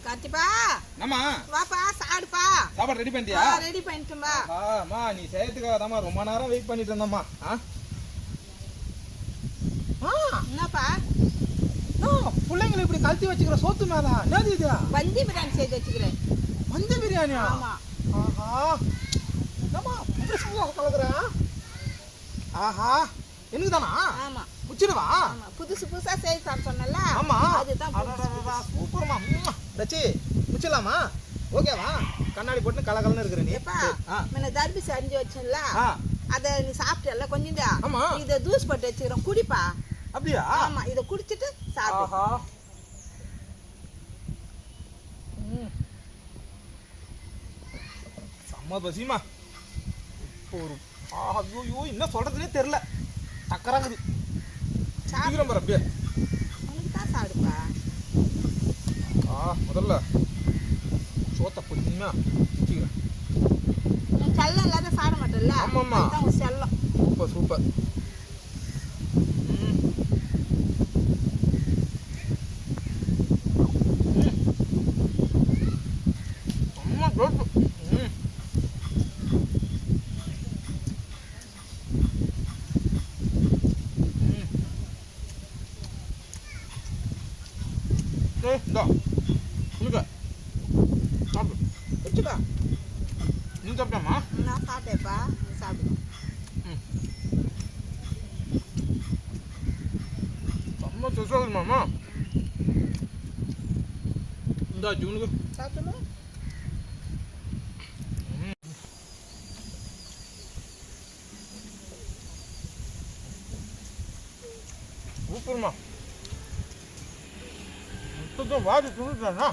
கார்த்திப்பா அம்மா வாப்பா சாப்பிடுப்பா. சாப்பாடு ரெடி பண்ணிட்டியா? ரெடி பண்ணிட்டேன்பா. அம்மா நீ செய்யறதுக்காக தான்மா ரொம்ப நேரம் வெயிட் பண்ணிட்டு இருந்தம்மா. என்னப்பா பிள்ளைங்களை இப்படி கழட்டி வச்சுக்கிற சோத்து மேல என்னது இது? வஞ்சி பிரியாணி செய்து வச்சுக்கிறேன். மந்தி பிரியாணியா? ஆமா. ஆஹா என்னம்மா இப்படி சும்மா கலக்குறேன்? ஆஹா எனக்கு தானா? ஆமா முச்சிடுவா? ஆமா புதுசு புதுசா செய்து சாப்பிட சொன்னல. ஆமா அதுதான் சூப்பர்மா. ரச்சி முச்சிடலாமா? ஓகேவா? கண்ணாடி போட்டு கலகலன்னு இருக்கிற நீ. முன்ன தர்பீஸ் அரிஞ்சு வச்சல, அதை நீ சாப்பிட்டல கொஞ்சம் தான். ஆமா இதை ஜூஸ் போட்டு வச்சுக்கிறோம், குடிப்பா. அப்படியா? ஆமா இதை குடிச்சிட்டு சாப்பிடு. செம்ம பசிமா. ஒரு ஐயோ என்ன சொல்றதுன்னே தெரியல. சக்கராங்குது. சீக்கிரம் பாரு அப்படியே. உனக்கு தான் சாப்பிடுப்பா. முதல்ல சோத்தை பொறுமையா வச்சுக்கிறேன். செல்லம் இல்லாத சாப்பிட மாட்டேல்ல. ஆமாம்மா உன் செல்லம். Super super. அம்மா டேஸ்ட். இந்தா உனக்கு சாப்பிடு. வச்சுக்கோ. நீ சாப்பிட்டாமா? நான் சாப்பிட்டேப்பா, நீ சாப்பிடு. செம்ம சுசாதுமாம்மா. இந்தா உனக்கு சாப்பிடுமா? சூப்பர்மா. வாடி துணிட்டானா?